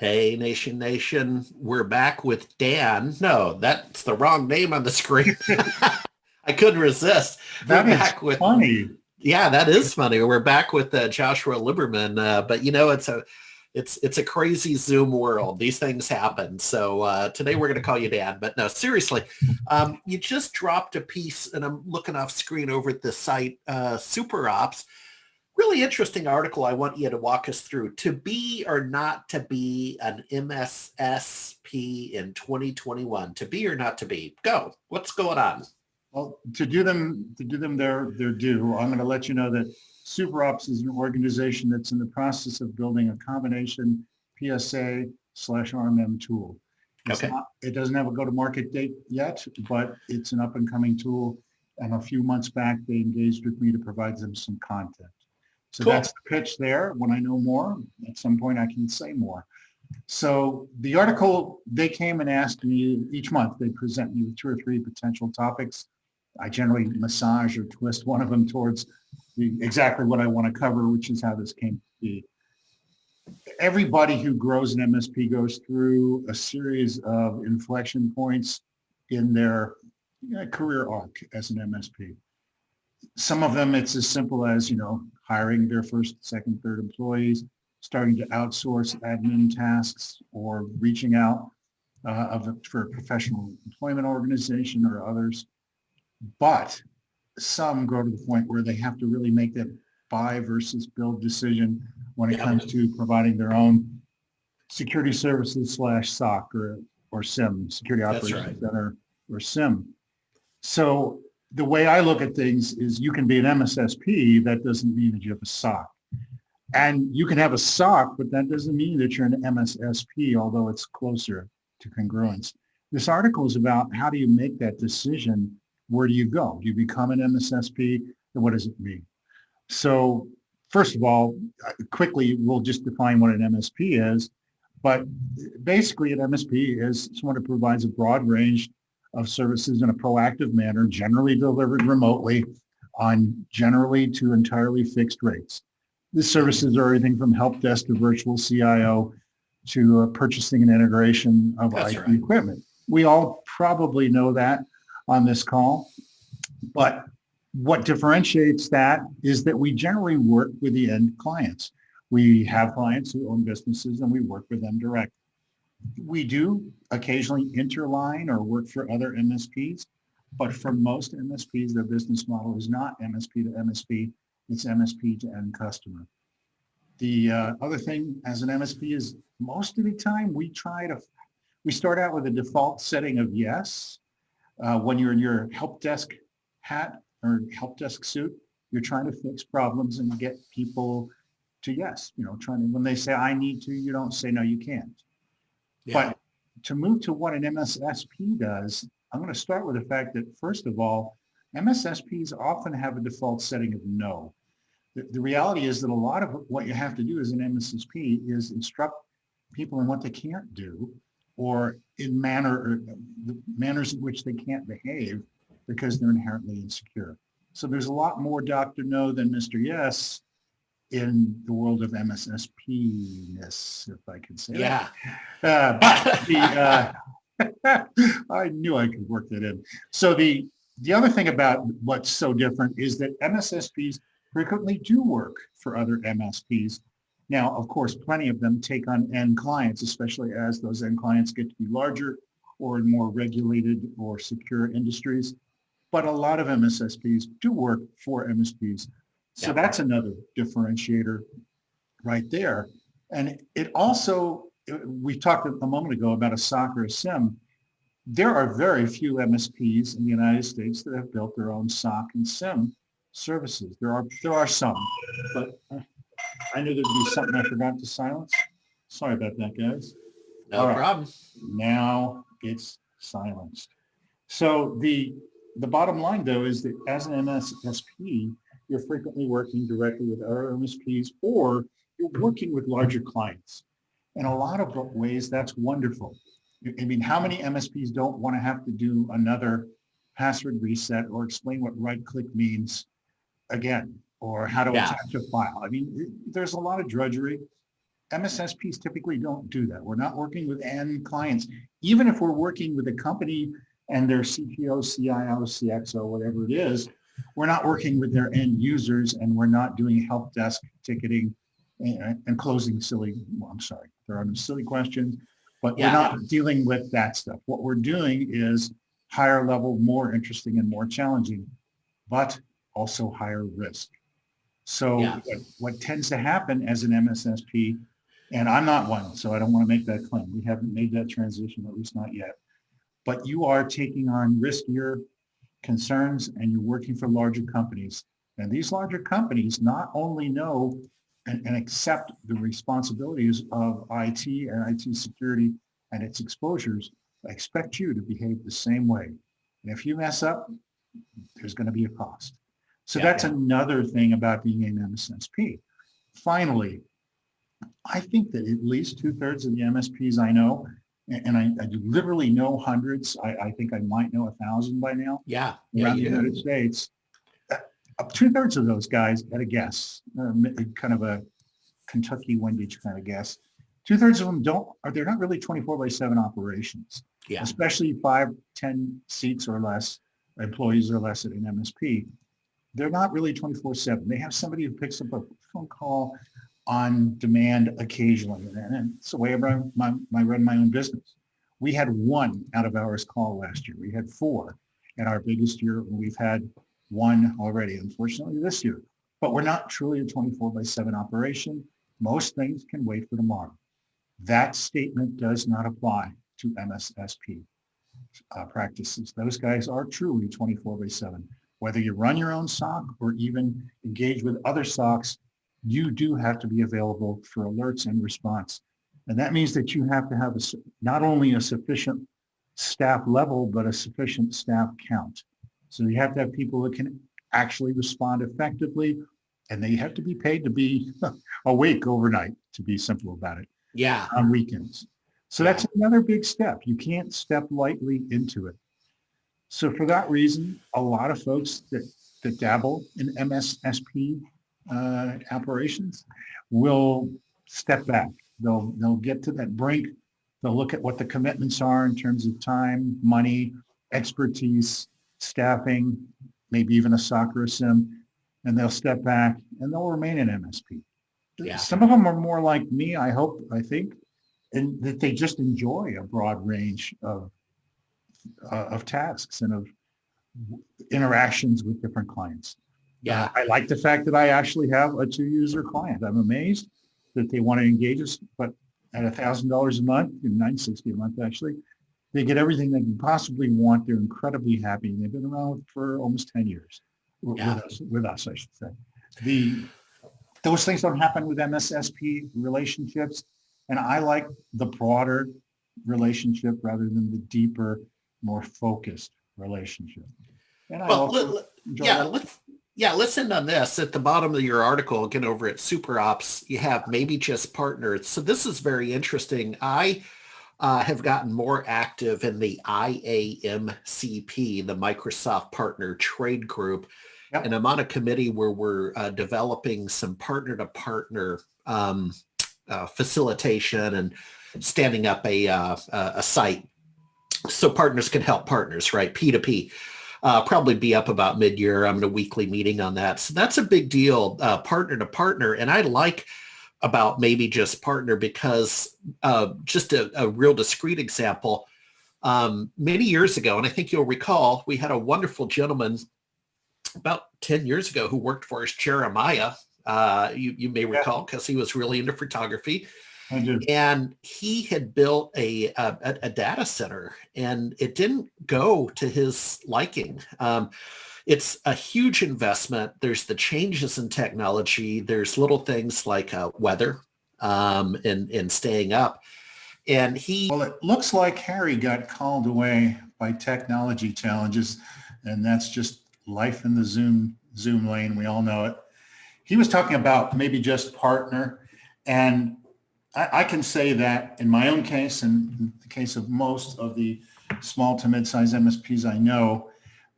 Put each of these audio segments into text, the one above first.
Hey, Nation, we're back with Dan. No, that's the wrong name on the screen. I couldn't resist. We're That is back with, funny. yeah, that is funny. We're back with Joshua Liberman. But it's a crazy Zoom world. These things happen. So today we're going to call you Dan. But no, seriously, you just dropped a piece, and I'm looking off screen over at the site, Super Ops. Really interesting article I want you to walk us through. To be or not to be an MSSP in 2021. To be or not to be. Go. What's going on? Well, to do them their due, I'm going to let you know that SuperOps is an organization that's in the process of building a combination PSA/RMM tool. Okay. It doesn't have a go-to-market date yet, but it's an up-and-coming tool. And a few months back, they engaged with me to provide them some content. So Cool. that's the pitch there. When I know more, at some point I can say more. So the article, they came and asked me each month, they present me with 2 or 3 potential topics. I generally massage or twist one of them towards exactly what I want to cover, which is how this came to be. Everybody who grows an MSP goes through a series of inflection points in their career arc as an MSP. Some of them, it's as simple as, hiring their first, second, third employees, starting to outsource admin tasks, or reaching out for a professional employment organization or others. But some go to the point where they have to really make that buy versus build decision when it comes to providing their own security services /SOC or SIM, Security Operations Center or SIM. So the way I look at things is you can be an MSSP. That doesn't mean that you have a SOC. And you can have a SOC, but that doesn't mean that you're an MSSP, although it's closer to congruence. This article is about how do you make that decision? Where do you go? Do you become an MSSP? And what does it mean? So first of all, quickly, we'll just define what an MSP is. But basically, an MSP is someone who provides a broad range of services in a proactive manner, generally delivered remotely on generally to entirely fixed rates. The services are everything from help desk to virtual CIO to purchasing and integration of IT equipment. We all probably know that on this call, but what differentiates that is that we generally work with the end clients. We have clients who own businesses and we work with them directly. We do occasionally interline or work for other MSPs, but for most MSPs, their business model is not MSP to MSP, it's MSP to end customer. The other thing as an MSP is most of the time we start out with a default setting of yes. When you're in your help desk hat or help desk suit, you're trying to fix problems and get people to yes. When they say I need to, you don't say no, you can't. Yeah. But to move to what an MSSP does, I'm going to start with the fact that, first of all, MSSPs often have a default setting of no. The reality is that a lot of what you have to do as an MSSP is instruct people in what they can't do or in manners in which they can't behave because they're inherently insecure. So there's a lot more Dr. No than Mr. Yes in the world of MSSP-ness, if I can say that. I knew I could work that in. So the other thing about what's so different is that MSSPs frequently do work for other MSPs. Now, of course, plenty of them take on end clients, especially as those end clients get to be larger or in more regulated or secure industries. But a lot of MSSPs do work for MSPs. So that's another differentiator right there. And it also, we talked a moment ago about a SOC or a SIM. There are very few MSPs in the United States that have built their own SOC and SIM services. There are some, but I knew there'd be something I forgot to silence. Sorry about that, guys. No problem. Now it's silenced. So the bottom line, though, is that as an MSSP, you're frequently working directly with other MSPs or you're working with larger clients. In a lot of ways, that's wonderful. I mean, how many MSPs don't want to have to do another password reset or explain what right-click means again, or how to attach a file? I mean, there's a lot of drudgery. MSSPs typically don't do that. We're not working with end clients. Even if we're working with a company and their CTO, CIO, CXO, whatever it is, we're not working with their end users, and we're not doing help desk ticketing and closing there are no silly questions, but we're not dealing with that stuff. What we're doing is higher level, more interesting and more challenging, but also higher risk. So what tends to happen as an MSSP, and I'm not one, so I don't want to make that claim. We haven't made that transition, at least not yet. But you are taking on riskier concerns and you're working for larger companies. And these larger companies not only know and accept the responsibilities of IT and IT security and its exposures, they expect you to behave the same way. And if you mess up, there's going to be a cost. So that's another thing about being an MSSP. Finally, I think that at least 2/3 of the MSPs I know, and I literally know hundreds, I think I might know 1,000 by now around the United States. 2/3 of those guys, at a guess, kind of a Kentucky windage kind of guess, 2/3 of them they're not really 24/7 operations, especially 5, 10 seats or less, employees or less at an MSP. They're not really 24/7. They have somebody who picks up a phone call on demand occasionally. And it's the way I run my own business. We had 1 out of hours call last year. We had 4 in our biggest year. We've had 1 already, unfortunately, this year. But we're not truly a 24/7 operation. Most things can wait for tomorrow. That statement does not apply to MSSP practices. Those guys are truly 24/7. Whether you run your own SOC or even engage with other SOCs, you do have to be available for alerts and response. And that means that you have to have not only a sufficient staff level, but a sufficient staff count. So you have to have people that can actually respond effectively, and they have to be paid to be awake overnight, to be simple about it, on weekends. So that's another big step. You can't step lightly into it. So for that reason, a lot of folks that dabble in MSSP operations will step back. They'll get to that brink. They'll look at what the commitments are in terms of time, money, expertise, staffing, maybe even a SOC or a SIM, and they'll step back and they'll remain an MSP. Some of them are more like me, I think, and that they just enjoy a broad range of tasks and of interactions with different clients. I like the fact that I actually have a 2-user client. I'm amazed that they want to engage us, but at $1,000 a month, $960 a month actually, they get everything they can possibly want. They're incredibly happy. And they've been around for almost 10 years with us, I should say. Those things don't happen with MSSP relationships. And I like the broader relationship rather than the deeper, more focused relationship. And I let's end on this. At the bottom of your article, again, over at Super Ops, you have maybe just partners. So this is very interesting. I have gotten more active in the IAMCP, the Microsoft Partner Trade Group. And I'm on a committee where we're developing some partner-to-partner facilitation and standing up a site so partners can help partners, right? P2P. Probably be up about mid-year. I'm in a weekly meeting on that. So that's a big deal, partner to partner. And I like about maybe just partner because just a real discrete example, many years ago, and I think you'll recall, we had a wonderful gentleman about 10 years ago who worked for us, Jeremiah. You may recall because he was really into photography. I do. And he had built a data center, and it didn't go to his liking. It's a huge investment. There's the changes in technology. There's little things like weather and staying up. And well, it looks like Harry got called away by technology challenges, and that's just life in the Zoom lane. We all know it. He was talking about maybe just partner, and I can say that in my own case, and in the case of most of the small to mid-sized MSPs I know,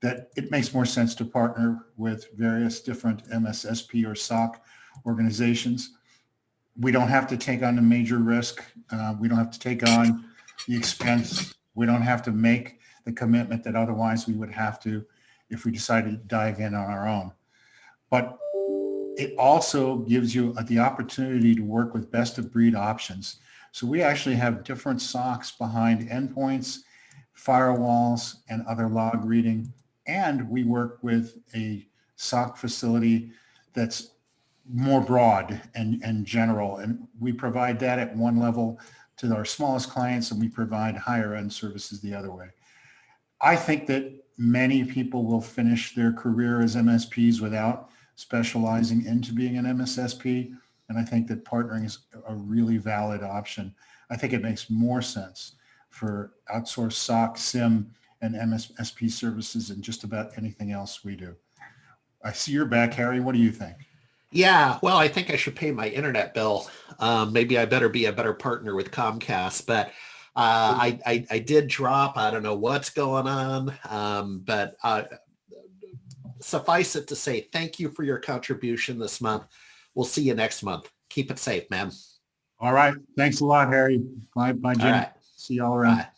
that it makes more sense to partner with various different MSSP or SOC organizations. We don't have to take on a major risk. We don't have to take on the expense. We don't have to make the commitment that otherwise we would have to if we decided to dive in on our own. But it also gives you the opportunity to work with best of breed options. So we actually have different SOCs behind endpoints, firewalls, and other log reading. And we work with a SOC facility that's more broad and general. And we provide that at one level to our smallest clients, and we provide higher end services the other way. I think that many people will finish their career as MSPs without specializing into being an MSSP. And I think that partnering is a really valid option. I think it makes more sense for outsourced SOC, SIM, and MSSP services than just about anything else we do. I see you're back, Harry. What do you think? Yeah, well, I think I should pay my internet bill. Maybe I better be a better partner with Comcast, but I did drop. I don't know what's going on, but suffice it to say, thank you for your contribution this month. We'll see you next month. Keep it safe, man. All right. Thanks a lot, Harry. Bye, Jim. All right. See you all around. Bye.